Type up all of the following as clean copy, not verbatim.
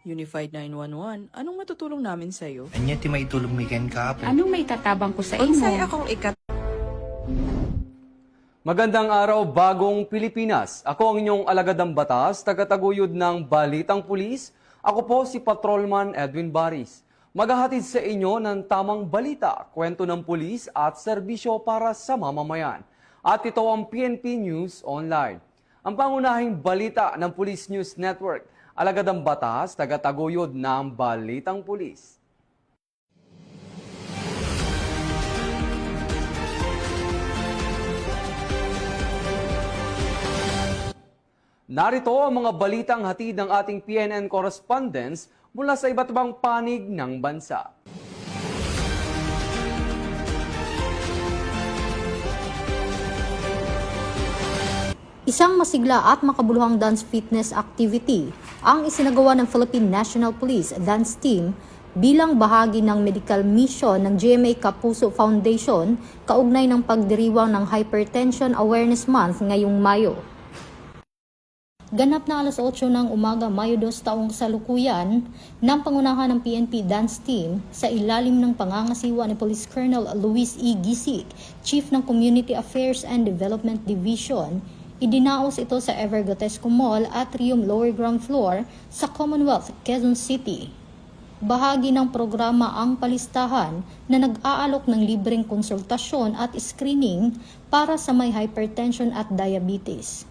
Unified 911, anong matutulong namin sa'yo? Anya ti maitulog mi ken kahapon. Anong may tatabang ko sa Unsay imo? akong Magandang araw, bagong Pilipinas. Ako ang inyong alagadang batas, tagataguyod ng Balitang Pulis. Ako po si Patrolman Edwin Baris. Maghahatid sa inyo ng tamang balita, kwento ng pulis at serbisyo para sa mamamayan. At ito ang PNP News Online. Ang pangunahing balita ng Police News Network, alagadang batas, tagataguyod ng Balitang Pulis. Narito ang mga balitang hatid ng ating PNN correspondents mula sa iba't ibang panig ng bansa. Isang masigla at makabuluhang dance fitness activity ang isinagawa ng Philippine National Police Dance Team bilang bahagi ng medical mission ng GMA Kapuso Foundation kaugnay ng pagdiriwang ng Hypertension Awareness Month ngayong Mayo. Ganap na alas 8 ng umaga, Mayo 2 taong kasalukuyan ng pangunahan ng PNP Dance Team sa ilalim ng pangangasiwa ni Police Colonel Luis E. Gisik, Chief ng Community Affairs and Development Division. Idinaos ito sa Evergotesco Mall, Atrium Lower Ground Floor sa Commonwealth, Quezon City. Bahagi ng programa ang palistahan na nag-aalok ng libreng konsultasyon at screening para sa may hypertension at diabetes.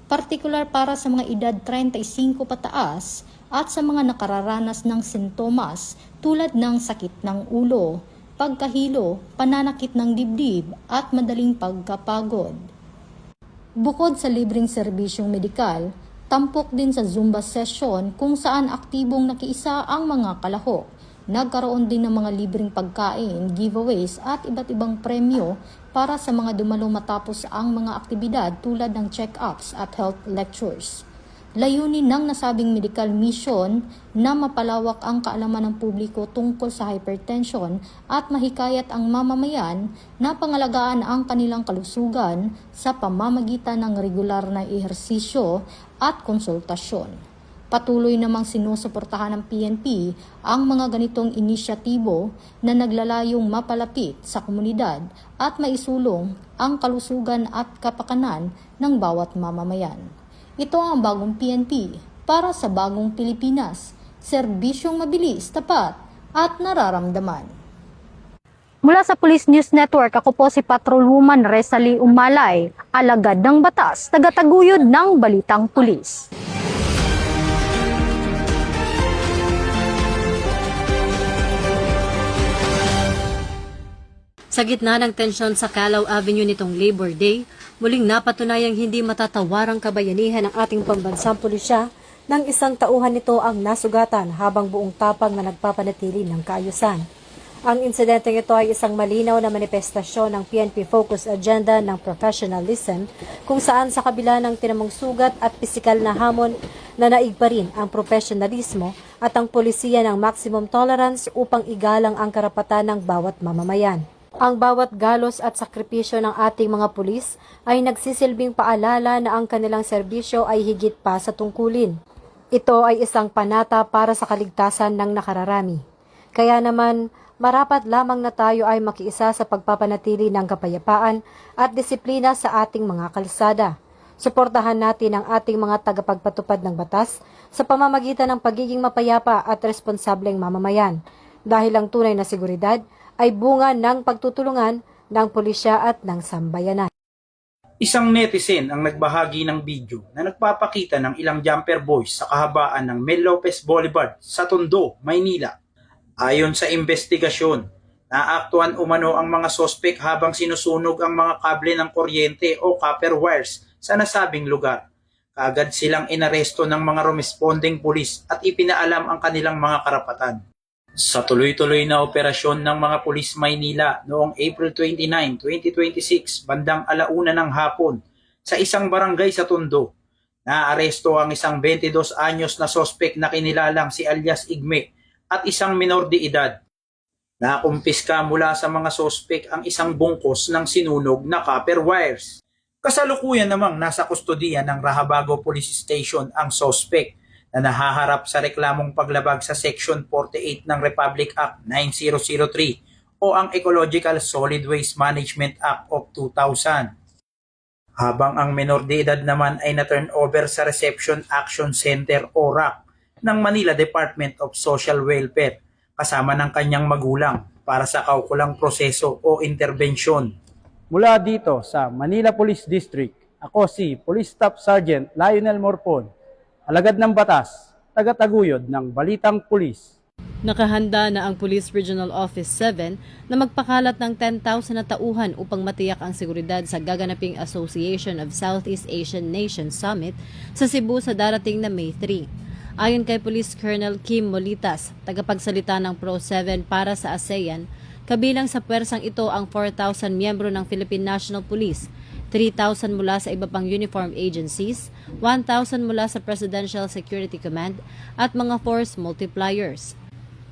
Partikular para sa mga edad 35 pataas at sa mga nakararanas ng sintomas tulad ng sakit ng ulo, pagkahilo, pananakit ng dibdib at madaling pagkapagod. Bukod sa libreng serbisyong medikal, tampok din sa Zumba session kung saan aktibong nakiisa ang mga kalahok. Nagkaroon din ng mga libreng pagkain, giveaways at iba't ibang premyo para sa mga dumalo matapos ang mga aktibidad tulad ng check-ups at health lectures. Layunin ng nasabing medical mission na mapalawak ang kaalaman ng publiko tungkol sa hypertension at mahikayat ang mamamayan na pangalagaan ang kanilang kalusugan sa pamamagitan ng regular na ehersisyo at konsultasyon. Patuloy namang sinusuportahan ng PNP ang mga ganitong inisyatibo na naglalayong mapalapit sa komunidad at maisulong ang kalusugan at kapakanan ng bawat mamamayan. Ito ang bagong PNP para sa bagong Pilipinas, serbisyong mabilis, tapat at nararamdaman. Mula sa Police News Network, ako po si Patrolwoman Resalie Umalay, alagad ng batas, tagataguyod ng Balitang Pulis. Sa gitna ng tensyon sa Calao Avenue nitong Labor Day, muling napatunayang hindi matatawarang kabayanihan ng ating pambansang pulisya nang isang tauhan nito ang nasugatan habang buong tapang na nagpapanatili ng kaayusan. Ang insidenteng ito ay isang malinaw na manifestasyon ng PNP Focus Agenda ng professionalism kung saan sa kabila ng tinamong sugat at pisikal na hamon na naig pa rin ang profesionalismo at ang polisiya ng maximum tolerance upang igalang ang karapatan ng bawat mamamayan. Ang bawat galos at sakripisyo ng ating mga pulis ay nagsisilbing paalala na ang kanilang serbisyo ay higit pa sa tungkulin. Ito ay isang panata para sa kaligtasan ng nakararami. Kaya naman, marapat lamang na tayo ay makiisa sa pagpapanatili ng kapayapaan at disiplina sa ating mga kalsada. Suportahan natin ang ating mga tagapagpatupad ng batas sa pamamagitan ng pagiging mapayapa at responsableng mamamayan. Dahil ang tunay na seguridad ay bunga ng pagtutulungan ng pulisya at ng sambayanan. Isang netizen ang nagbahagi ng video na nagpapakita ng ilang jumper boys sa kahabaan ng Mel Lopez Boulevard sa Tondo, Maynila. Ayon sa investigasyon, naaktuhan umano ang mga sospek habang sinusunog ang mga kable ng kuryente o copper wires sa nasabing lugar. Kaagad silang inaresto ng mga responding pulis at ipinaalam ang kanilang mga karapatan. Sa tuloy-tuloy na operasyon ng mga pulis Maynila noong April 29, 2026, bandang 1:00 ng hapon, sa isang barangay sa Tondo, naaresto ang isang 22 anyos na sospek na kinilalang si alias Igme at isang minor de edad. Nakumpiska mula sa mga sospek ang isang bungkos ng sinunog na copper wires. Kasalukuyan namang nasa kustodiya ng Rahabago Police Station ang sospek na nahaharap sa reklamong paglabag sa Section 48 ng Republic Act 9003 o ang Ecological Solid Waste Management Act of 2000. Habang ang menor de edad naman ay na-turn over sa Reception Action Center o RAC ng Manila Department of Social Welfare kasama ng kanyang magulang para sa kaukulang proseso o interbensyon. Mula dito sa Manila Police District, ako si Police Staff Sergeant Lionel Morpon, alagad ng batas, taga-taguyod ng Balitang Pulis. Nakahanda na ang Police Regional Office 7 na magpakalat ng 10,000 na tauhan upang matiyak ang seguridad sa gaganaping Association of Southeast Asian Nations Summit sa Cebu sa darating na May 3. Ayon kay Police Colonel Kim Molitas, tagapagsalita ng Pro-7 para sa ASEAN, kabilang sa pwersang ito ang 4,000 miyembro ng Philippine National Police, 3,000 mula sa iba pang uniform agencies, 1,000 mula sa Presidential Security Command at mga force multipliers.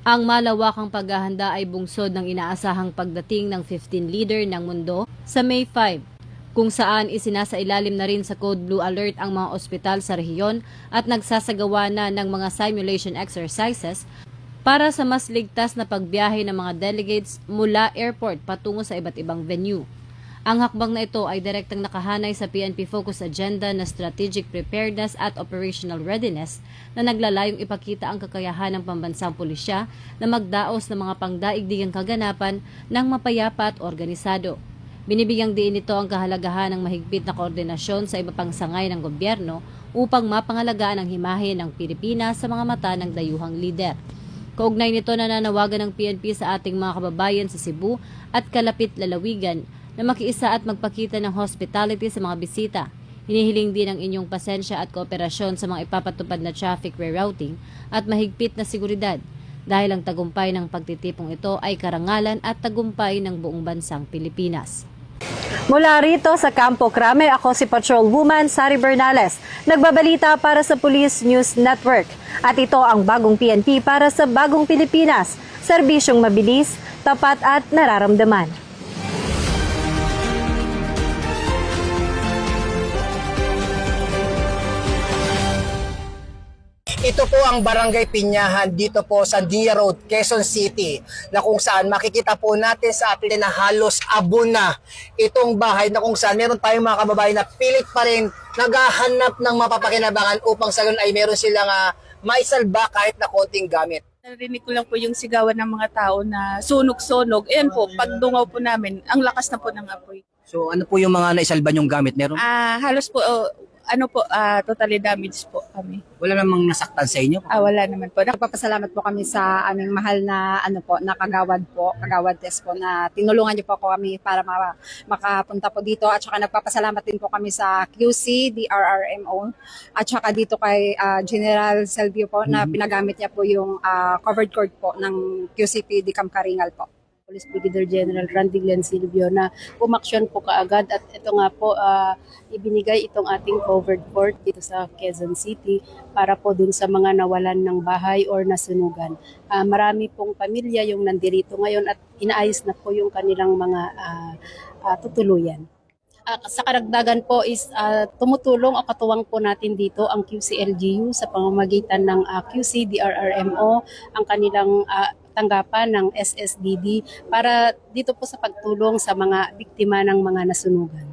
Ang malawakang paghahanda ay bungsod ng inaasahang pagdating ng 15 leader ng mundo sa May 5, kung saan isinasailalim na rin sa Code Blue Alert ang mga ospital sa rehiyon at nagsasagawa na ng mga simulation exercises para sa mas ligtas na pagbiyahe ng mga delegates mula airport patungo sa iba't ibang venue. Ang hakbang na ito ay direktang nakahanay sa PNP Focus Agenda na Strategic Preparedness at Operational Readiness na naglalayong ipakita ang kakayahan ng pambansang pulisya na magdaos ng mga pangdaigdigang kaganapan ng mapayapa at organisado. Binibigyang diin nito ang kahalagahan ng mahigpit na koordinasyon sa iba pang sangay ng gobyerno upang mapangalagaan ang himahe ng Pilipinas sa mga mata ng dayuhang lider. Kaugnay nito nananawagan ng PNP sa ating mga kababayan sa Cebu at kalapit lalawigan na makiisa at magpakita ng hospitality sa mga bisita. Hinihiling din ang inyong pasensya at kooperasyon sa mga ipapatupad na traffic rerouting at mahigpit na seguridad dahil ang tagumpay ng pagtitipong ito ay karangalan at tagumpay ng buong bansang Pilipinas. Mula rito sa Campo Crame, ako si Patrolwoman Sari Bernales, nagbabalita para sa Police News Network. At ito ang bagong PNP para sa bagong Pilipinas, serbisyong mabilis, tapat at nararamdaman. Ito po ang Barangay Pinyahan dito po sa Dia Road, Quezon City, na kung saan makikita po natin sa atin na halos abon na itong bahay na kung saan meron tayong mga kababayan na pilit pa rin naghahanap ng mapapakinabangan upang sa ganun ay meron silang maisalba kahit na konting gamit. Narinig ko lang po yung sigawan ng mga tao na sunog-sunog. Ayan po, pagdungaw po namin, ang lakas na po ng apoy. So ano po yung mga naisalba nyong gamit? Meron? Halos po, totally damaged po kami. Wala namang nasaktan sa inyo? Wala naman po. Nagpapasalamat po kami sa aming mahal na kagawad test po na tinulungan niyo po kami para makapunta po dito at saka nagpapasalamat din po kami sa QC, DRRMO at saka dito kay General Selvio po na pinagamit niya po yung covered court po ng QCP di Karingal po. Police Brigadier General Randy Glenn Silvio na umaksyon po kaagad at ito nga po ibinigay itong ating covered court dito sa Quezon City para po dun sa mga nawalan ng bahay or nasunugan. Marami pong pamilya yung nandirito ngayon at inaayos na po yung kanilang mga tutuluyan. Sa karagdagan po is tumutulong o katuwang po natin dito ang QCLGU sa pamamagitan ng QC, DRRMO, ang kanilang tanggapan ng SSDD para dito po sa pagtulong sa mga biktima ng mga nasunugan.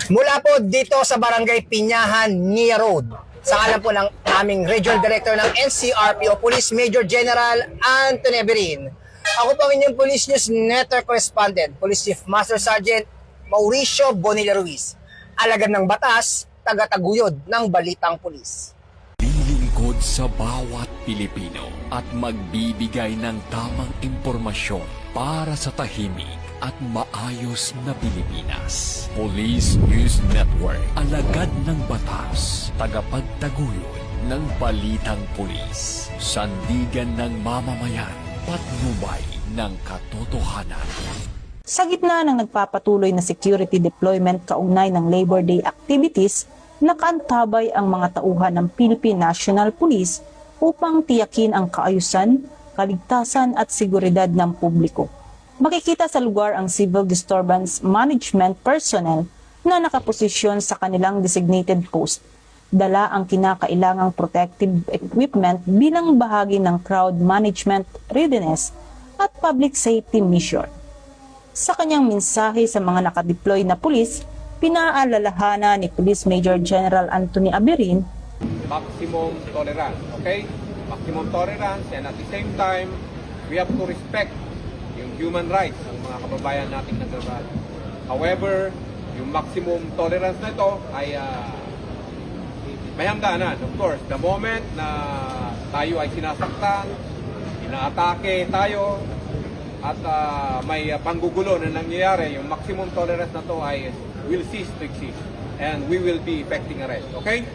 Mula po dito sa Barangay Pinyahan, Nia Road, sa ngalan po ng aming Regional Director ng NCRPO, Police Major General Anthony Berin. Ako po ang inyong Police News Network Correspondent, Police Chief Master Sergeant Mauricio Bonilla Ruiz, alagad ng batas, taga-taguyod ng Balitang Pulis. Lilingkod sa bawat Pilipino at magbibigay ng tamang impormasyon para sa tahimik at maayos na Pilipinas. Police News Network, alagad ng batas, tagapagtaguyod ng Balitang Pulis, sandigan ng mamamayan, patnubay ng katotohanan. Sa gitna ng nagpapatuloy na security deployment kaugnay ng Labor Day activities, nakaantabay ang mga tauhan ng Philippine National Police upang tiyakin ang kaayusan, kaligtasan at seguridad ng publiko. Makikita sa lugar ang Civil Disturbance Management personnel na nakaposisyon sa kanilang designated post. dala ang kinakailangang protective equipment bilang bahagi ng crowd management readiness at public safety mission. Sa kanyang mensahe sa mga nakadeploy na pulis, pinaalalahanan ni Police Major General Anthony Aberin maximum tolerance, okay? Maximum tolerance, and at the same time, we have to respect yung human rights ng mga kababayan nating nagrarally. However, yung maximum tolerance na ito ay may hangganan. Of course, the moment na tayo ay sinasaktan, inaatake tayo, at may panggugulo na nangyayari, yung maximum tolerance na to ay will cease to exist and we will be effecting arrest. Okay?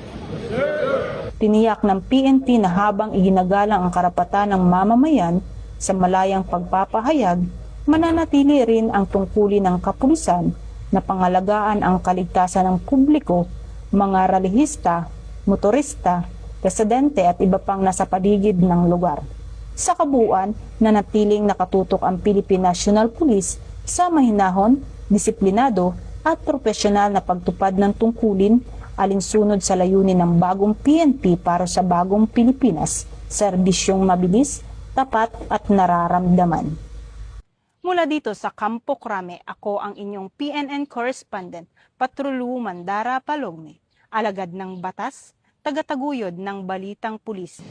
Tiniyak ng PNP na habang iginagalang ang karapatan ng mamamayan sa malayang pagpapahayag, mananatili rin ang tungkulin ng kapulisan na pangalagaan ang kaligtasan ng publiko, mga relihista, motorista, residente at iba pang nasa paligid ng lugar. Sa kabuuan, nanatiling nakatutok ang Philippine National Police sa mahinahon, disiplinado at profesional na pagtupad ng tungkulin alinsunod sa layunin ng bagong PNP para sa bagong Pilipinas, serbisyong mabilis, tapat at nararamdaman. Mula dito sa Campo Crame, ako ang inyong PNN correspondent, Patrolwoman Dara Palogme, alagad ng batas, tagataguyod ng balitang pulis.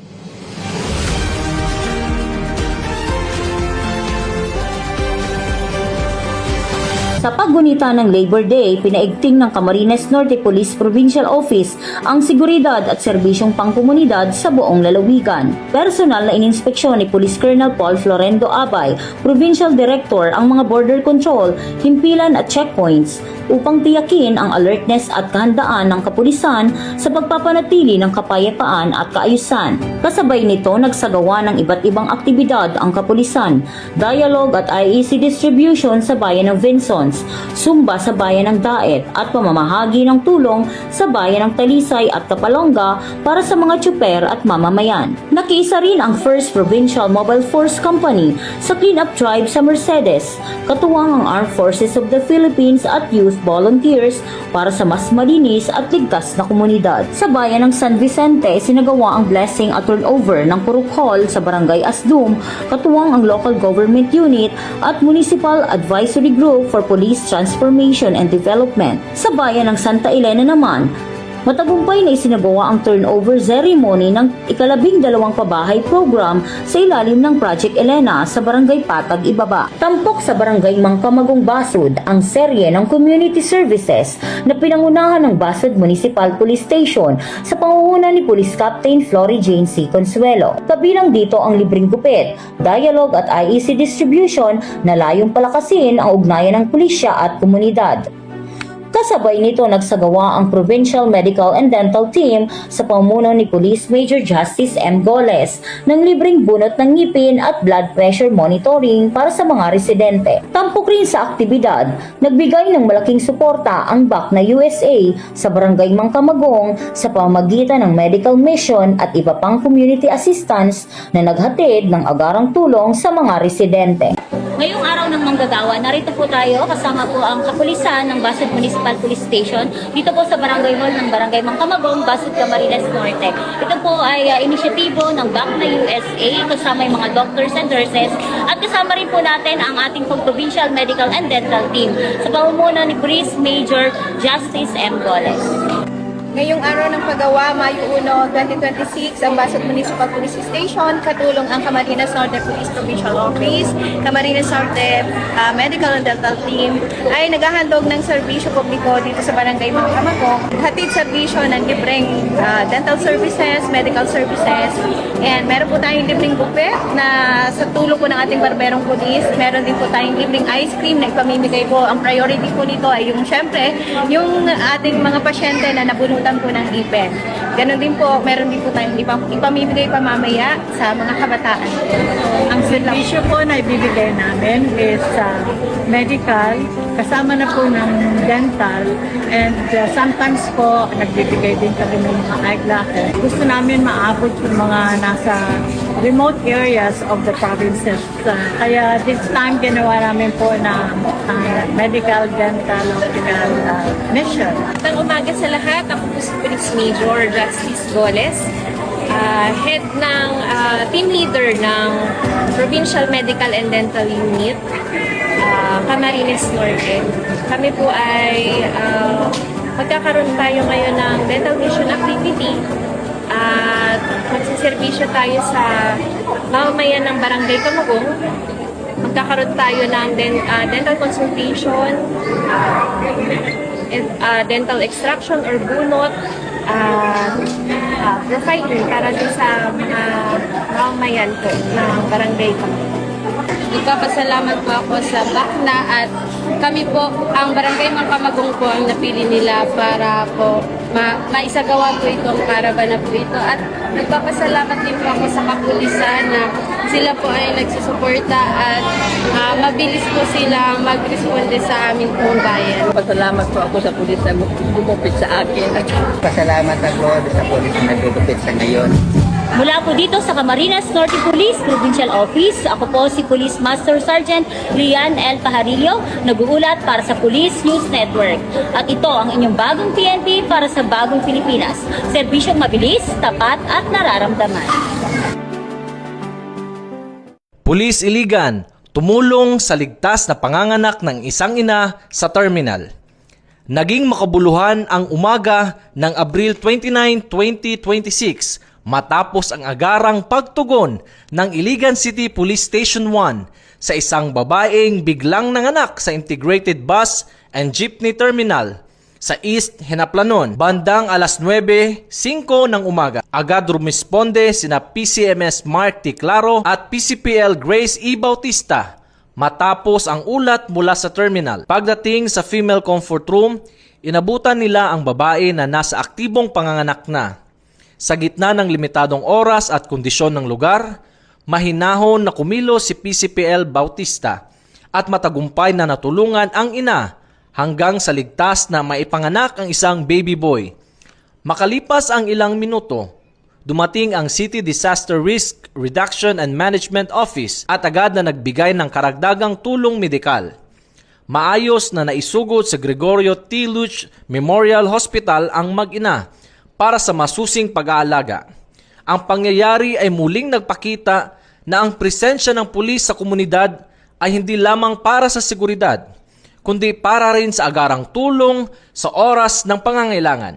Sa paggunita ng Labor Day, pinaigting ng Camarines Norte Police Provincial Office ang seguridad at serbisyong pangkomunidad sa buong lalawigan. Personal na ininspeksyon ni Police Colonel Paul Florendo Abay, Provincial Director, ang mga border control, himpilan at checkpoints upang tiyakin ang alertness at kahandaan ng kapulisan sa pagpapanatili ng kapayapaan at kaayusan. Kasabay nito, nagsagawa ng iba't ibang aktibidad ang kapulisan, dialogue at IEC distribution sa bayan ng Vinsons, sumba sa bayan ng Daet at pamamahagi ng tulong sa bayan ng Talisay at Kapalonga para sa mga tsuper at mamamayan. Nakiisa rin ang First Provincial Mobile Force Company sa cleanup drive sa Mercedes, katuwang ang Armed Forces of the Philippines at youth volunteers para sa mas malinis at ligtas na komunidad. Sa bayan ng San Vicente, sinagawa ang blessing at turnover ng Purok Hall sa Barangay Asdum, katuwang ang local government unit at Municipal Advisory Group for Police Transformation and Development. Sa bayan ng Santa Elena naman, matagumpay na isinagawa ang turnover ceremony ng ika-12 pabahay program sa ilalim ng Project Elena sa Barangay Patag, Ibaba. Tampok sa Barangay Mangkamagong Basud ang serye ng community services na pinangunahan ng Basud Municipal Police Station sa pangunguna ni Police Captain Flory Jane C. Consuelo. Kabilang dito ang libreng gupit, dialogue at IEC distribution na layong palakasin ang ugnayan ng pulisya at komunidad. Kasabay nito, nagsagawa ang Provincial Medical and Dental Team sa pamumuno ni Police Major Justice M. Goles ng libreng bunot ng ngipin at blood pressure monitoring para sa mga residente. Tampok rin sa aktibidad, nagbigay ng malaking suporta ang BAC na USA sa Barangay Mangkamagong sa pamamagitan ng medical mission at iba pang community assistance na naghatid ng agarang tulong sa mga residente. Ngayong araw ng Manggagawa, narito po tayo kasama po ang kapulisan ng Basud Municipal Police Station dito po sa Barangay Hall ng Barangay Mangkamagong, Basud, Camarines Norte. Ito po ay inisyatibo ng BAC na USA kasama yung mga doctors and nurses at kasama rin po natin ang ating Provincial Medical and Dental Team sa pamumuno ni Police Major Justice M. Goles. Ngayong araw ng paggawa, Mayo 1, 2026, ang Basud Municipal Police Station, katulong ang Camarines Norte Police Provincial Office, Camarines Norte Medical and Dental Team, ay naghahandog ng serbisyo publiko dito sa Barangay Mangkamagong. Hatid serbisyo ng libreng dental services, medical services, and meron po tayong libreng gupit na sa tulong po ng ating barberong police. Meron din po tayong libreng ice cream na ipamimigay po. Ang priority po nito ay yung syempre, yung ating mga pasyente na nabunutan po ng ipin. Ganon din po, meron din po tayong ipamimigay pa mamaya sa mga kabataan. Ang servisyo po na ibibigay namin is medical, kasama na po ng dental, and sometimes po nagbibigay din kami ng mga eyeglasses. Gusto namin maabot yung mga nasa remote areas of the provinces. Kaya this time ginawa namin po na medical, dental, optical mission. Magandang umaga sa lahat. Ako po si Police Major Justice Goles, head ng team leader ng Provincial Medical and Dental Unit, Camarines Norte. Kami po ay magkakaroon tayo ngayon ng dental mission activity at magsiservisyo tayo sa mamamayan ng Barangay Camagong. Magkakaroon tayo ng dental consultation, dental extraction or bunot, profiling para din sa mga mamamayan po ng Barangay Camagong. Nagpapasalamat po ako sa BACNA at kami po, ang Barangay Mangkamagong po ang napili nila para po maisagawa po itong caravana po ito. At nagpapasalamat din po ako sa kapulisan na sila po ay nagsusuporta at mabilis po sila mag-responde sa aming pong bayan. Pasalamat po ako sa pulis na gumupit sa akin. At pasalamat ako sa pulis na gumupit sa ngayon. Mula po dito sa Camarines Norte Police Provincial Office, ako po si Police Master Sergeant Lian L. Pajarillo, nag-uulat para sa Police News Network. At ito ang inyong bagong PNP para sa bagong Pilipinas. Serbisyong mabilis, tapat at nararamdaman. Pulis Iligan, tumulong sa ligtas na panganganak ng isang ina sa terminal. Naging makabuluhan ang umaga ng Abril 29, 2026 matapos ang agarang pagtugon ng Iligan City Police Station 1 sa isang babaeng biglang nanganak sa Integrated Bus and Jeepney Terminal sa East Henaplanon bandang alas 9:05 ng umaga. Agad rumisponde sina PCMS Mark T. Claro at PCPL Grace E. Bautista matapos ang ulat mula sa terminal. Pagdating sa female comfort room, inabutan nila ang babae na nasa aktibong panganganak na. Sa gitna ng limitadong oras at kondisyon ng lugar, mahinahon na kumilos si PCPL Bautista at matagumpay na natulungan ang ina hanggang sa ligtas na maipanganak ang isang baby boy. Makalipas ang ilang minuto, dumating ang City Disaster Risk Reduction and Management Office at agad na nagbigay ng karagdagang tulong medikal. Maayos na naisugod sa Gregorio T. Luch Memorial Hospital ang mag-ina para sa masusing pag-aalaga. Ang pangyayari ay muling nagpakita na ang presensya ng pulis sa komunidad ay hindi lamang para sa seguridad, kundi para rin sa agarang tulong sa oras ng pangangailangan.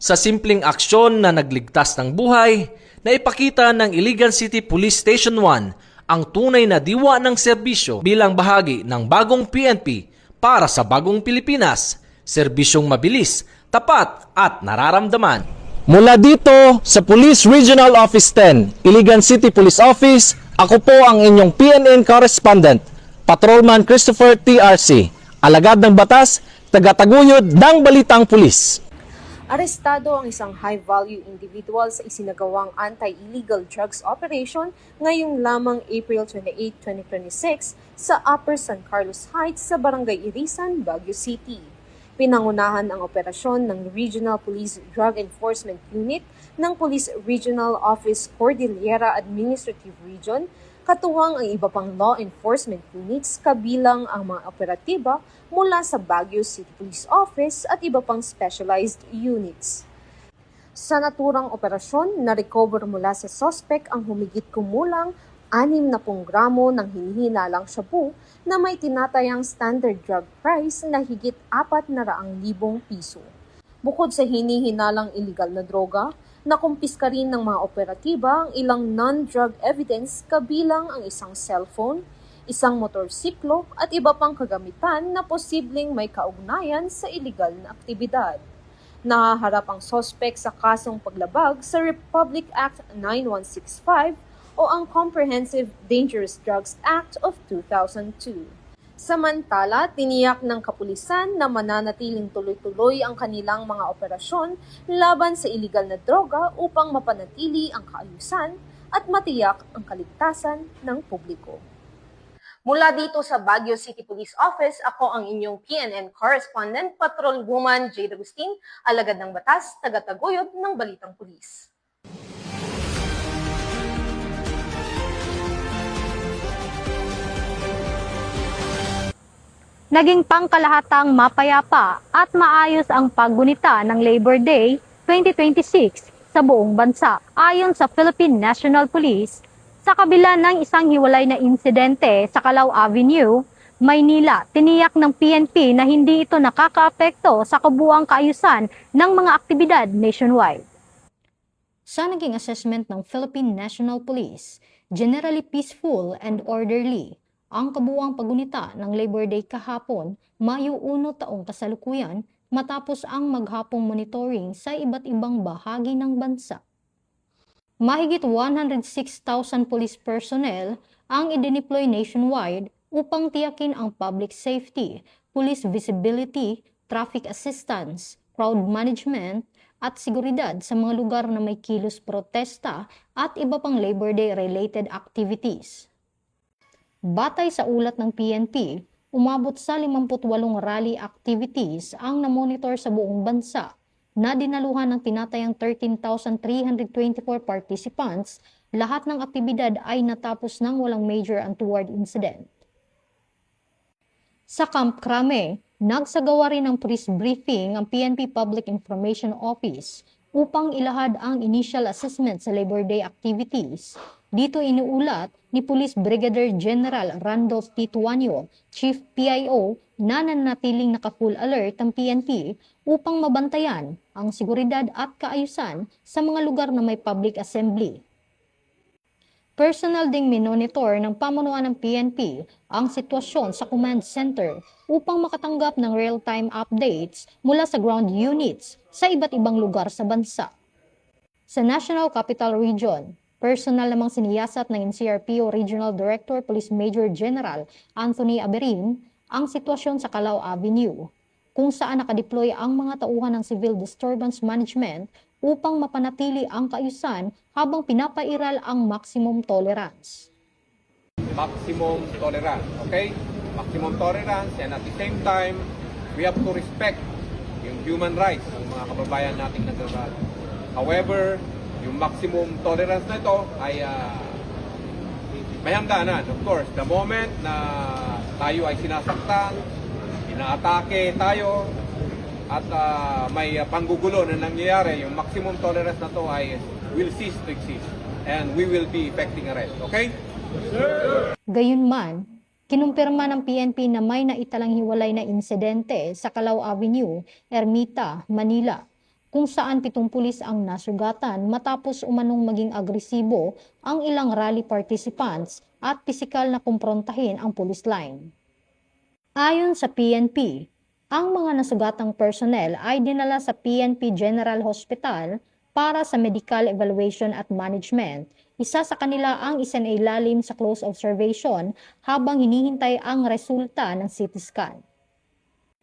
Sa simpleng aksyon na nagligtas ng buhay, naipakita ng Iligan City Police Station 1 ang tunay na diwa ng serbisyo bilang bahagi ng bagong PNP para sa bagong Pilipinas, serbisyong mabilis, tapat at nararamdaman. Mula dito sa Police Regional Office 10, Iligan City Police Office, ako po ang inyong PNN correspondent, Patrolman Christopher TRC, alagad ng batas, tagataguyod ng Balitang Pulis. Arestado ang isang high-value individual sa isinagawang anti-illegal drugs operation ngayong lamang April 28, 2026 sa Upper San Carlos Heights sa Barangay Irisan, Baguio City. Pinangunahan ang operasyon ng Regional Police Drug Enforcement Unit ng Police Regional Office Cordillera Administrative Region, katuwang ang iba pang law enforcement units kabilang ang mga operatiba mula sa Baguio City Police Office at iba pang specialized units. Sa naturang operasyon, na-recover mula sa suspect ang humigit kumulang 60 gramo ng hinihinalang shabu na may tinatayang standard drug price na higit 400,000 piso. Bukod sa hinihinalang illegal na droga, nakumpiska rin ng mga operatiba ang ilang non-drug evidence kabilang ang isang cellphone, isang motorsiklo at iba pang kagamitan na posibleng may kaugnayan sa illegal na aktibidad. Nahaharap ang suspect sa kasong paglabag sa Republic Act 9165 o ang Comprehensive Dangerous Drugs Act of 2002. Samantala, tiniyak ng kapulisan na mananatiling tuloy-tuloy ang kanilang mga operasyon laban sa iligal na droga upang mapanatili ang kaayusan at matiyak ang kaligtasan ng publiko. Mula dito sa Baguio City Police Office, ako ang inyong PNN correspondent, Patrolwoman Jade Agustin, alagad ng batas, tagataguyod ng Balitang Pulis. naging pangkalahatang mapayapa at maayos ang paggunita ng Labor Day 2026 sa buong bansa. Ayon sa Philippine National Police, sa kabila ng isang hiwalay na insidente sa Calao Avenue, Maynila, tiniyak ng PNP na hindi ito nakakaapekto sa kabuuang kaayusan ng mga aktibidad nationwide. Sa naging assessment ng Philippine National Police, generally peaceful and orderly ang kabuuang paggunita ng Labor Day kahapon, Mayo 1 taong kasalukuyan, matapos ang maghapong monitoring sa iba't ibang bahagi ng bansa. Mahigit 106,000 police personnel ang idineploy nationwide upang tiyakin ang public safety, police visibility, traffic assistance, crowd management, at seguridad sa mga lugar na may kilos protesta at iba pang Labor Day-related activities. Batay sa ulat ng PNP, umabot sa 58 rally activities ang namonitor sa buong bansa na dinaluhan ng tinatayang 13,324 participants. Lahat ng aktibidad ay natapos ng walang major untoward incident. Sa Camp Crame, nagsagawa rin ng police briefing ang PNP Public Information Office upang ilahad ang initial assessment sa Labor Day activities. Dito inuulat ni Police Brigadier General Randolph T. Tuanyo, Chief PIO, na nanatiling naka-full alert ang PNP upang mabantayan ang seguridad at kaayusan sa mga lugar na may public assembly. Personal ding minonitor ng pamunuan ng PNP ang sitwasyon sa command center upang makatanggap ng real-time updates mula sa ground units sa iba't ibang lugar sa bansa. Sa National Capital Region, personal namang siniyasat ng NCRPO Regional Director Police Major General Anthony Aberin ang sitwasyon sa Calao Avenue, kung saan nakadeploy ang mga tauhan ng Civil Disturbance Management upang mapanatili ang kaayusan habang pinapairal ang maximum tolerance. Maximum tolerance, okay? Maximum tolerance, and at the same time, we have to respect yung human rights ng mga kababayan nating nagrarally. However, yung maximum tolerance na ito ay may hangganan. Of course, the moment na tayo ay sinasaktan, inaatake tayo, at may panggugulo na nangyayari, yung maximum tolerance na to ay will cease to exist and we will be effecting arrest. Okay? Gayunman, kinumpirma ng PNP na may naitalang hiwalay na insidente sa Calao Avenue, Ermita, Manila, kung saan 7 pulis ang nasugatan matapos umanong maging agresibo ang ilang rally participants at pisikal na kumprontahin ang police line. Ayon sa PNP, ang mga nasugatang personnel ay dinala sa PNP General Hospital para sa medical evaluation at management. Isa sa kanila ang isinailalim sa close observation habang hinihintay ang resulta ng CT scan.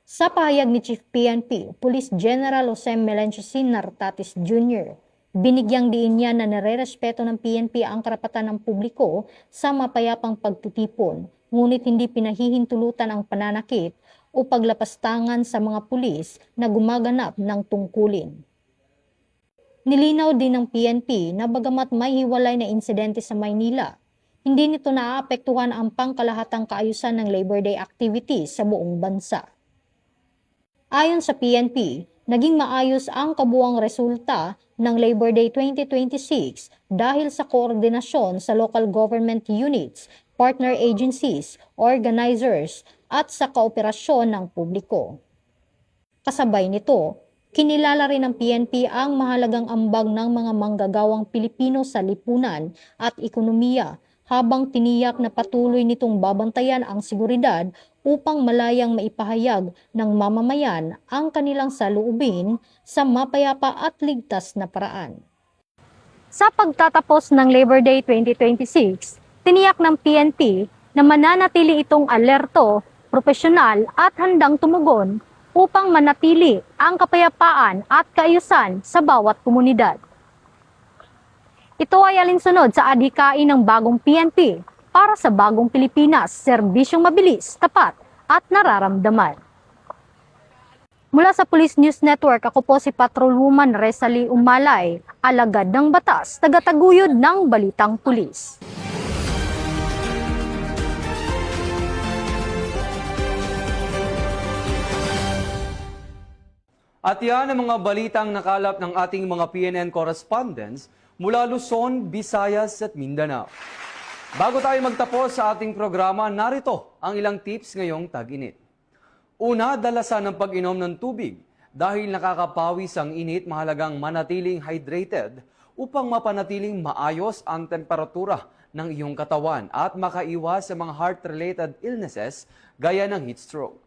Sa pahayag ni Chief PNP, Police General Jose Melenchiosin Nartatis Jr., binigyang diin niya na nare-respeto ng PNP ang karapatan ng publiko sa mapayapang pagtitipon, ngunit hindi pinahihintulutan ang pananakit o paglapastangan sa mga pulis na gumaganap ng tungkulin. Nilinaw din ng PNP na bagamat may hiwalay na insidente sa Maynila, hindi nito naaapektuhan ang pangkalahatang kaayusan ng Labor Day activities sa buong bansa. Ayon sa PNP, naging maayos ang kabuuang resulta ng Labor Day 2026 dahil sa koordinasyon sa local government units, partner agencies, organizers, at sa kooperasyon ng publiko. Kasabay nito, kinilala rin ng PNP ang mahalagang ambag ng mga manggagawang Pilipino sa lipunan at ekonomiya habang tiniyak na patuloy nitong babantayan ang seguridad upang malayang maipahayag ng mamamayan ang kanilang saloobin sa mapayapa at ligtas na paraan. Sa pagtatapos ng Labor Day 2026, tiniyak ng PNP na mananatili itong alerto, profesional at handang tumugon upang manatili ang kapayapaan at kaayusan sa bawat komunidad. Ito ay alinsunod sa adhikain ng bagong PNP para sa bagong Pilipinas, serbisyong mabilis, tapat at nararamdaman. Mula sa Police News Network, ako po si Patrolwoman Resalie Umalay, alagad ng batas, tagataguyod ng Balitang Pulis. At yan ang mga balitang nakalap ng ating mga PNN correspondents mula Luzon, Visayas at Mindanao. Bago tayo magtapos sa ating programa, narito ang ilang tips ngayong tag-init. Una, dalasan ng pag-inom ng tubig. Dahil nakakapawis ang init, mahalagang manatiling hydrated upang mapanatiling maayos ang temperatura ng iyong katawan at makaiwas sa mga heart-related illnesses gaya ng heat stroke.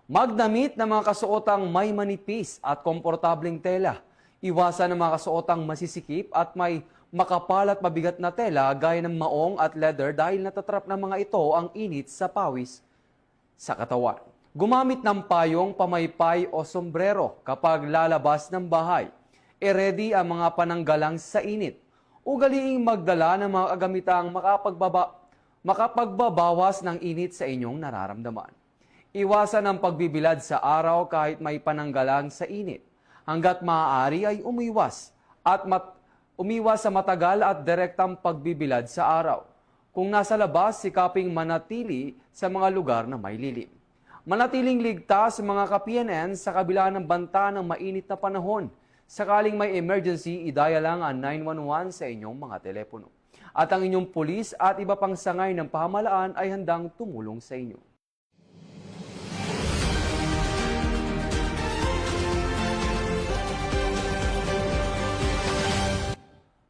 Magdamit ng mga kasuotang may manipis at komportableng tela. Iwasan ng mga kasuotang masisikip at may makapal at mabigat na tela gaya ng maong at leather dahil natatrap ng mga ito ang init sa pawis sa katawan. Gumamit ng payong, pamaypay o sombrero kapag lalabas ng bahay. E-ready ang mga pananggalang sa init. Ugaliing magdala ng mga kagamitang makapagbabawas ng init sa inyong nararamdaman. Iwasan ang pagbibilad sa araw kahit may pananggalang sa init. Hanggat maaari ay umiwas sa matagal at direktang pagbibilad sa araw. Kung nasa labas, sikaping manatili sa mga lugar na may lilim. Manatiling ligtas mga ka-PNN sa kabila ng banta ng mainit na panahon. Sakaling may emergency, idaya lang ang 911 sa inyong mga telepono. At ang inyong pulis at iba pang sangay ng pamahalaan ay handang tumulong sa inyo.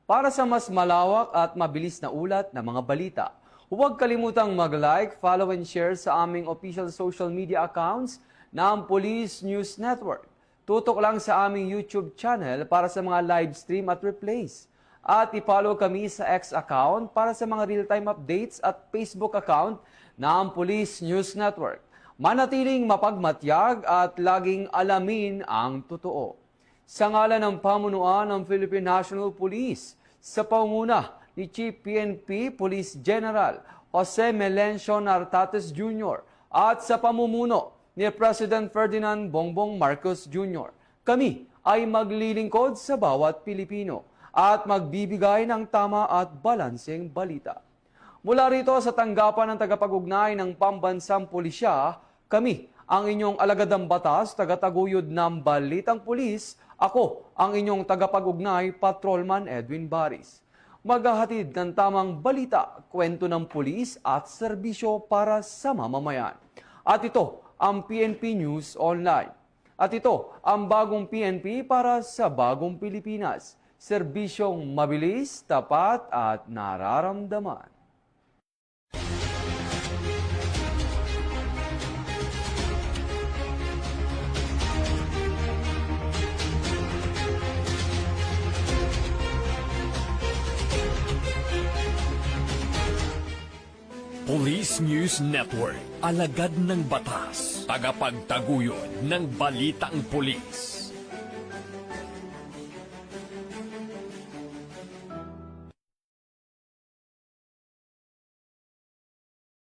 Para sa mas malawak at mabilis na ulat ng mga balita, huwag kalimutang mag-like, follow and share sa aming official social media accounts ng Police News Network. Tutok lang sa aming YouTube channel para sa mga live stream at replays. At i-follow kami sa X account para sa mga real-time updates at Facebook account ng Police News Network. Manatiling mapagmatyag at laging alamin ang totoo. Sa ngalan ng pamunuan ng Philippine National Police, sa pangunguna ni Chief PNP Police General Jose Melencio Nartates Jr. at sa pamumuno ni President Ferdinand Bongbong Marcos Jr. Kami ay maglilingkod sa bawat Pilipino at magbibigay ng tama at balanseng balita. Mula rito sa tanggapan ng tagapag-ugnay ng Pambansang Pulisya, kami ang inyong alagadang batas, tagataguyod ng Balitang Pulis. Ako ang inyong tagapag-ugnay, Patrolman Edwin Baris. Maghahatid ng tamang balita, kwento ng pulis at serbisyo para sa mamamayan. At ito ang PNP News Online. At ito ang bagong PNP para sa bagong Pilipinas. Serbisyong mabilis, tapat at nararamdaman. Police News Network, alagad ng batas, tagapagtaguyod ng balitang pulis.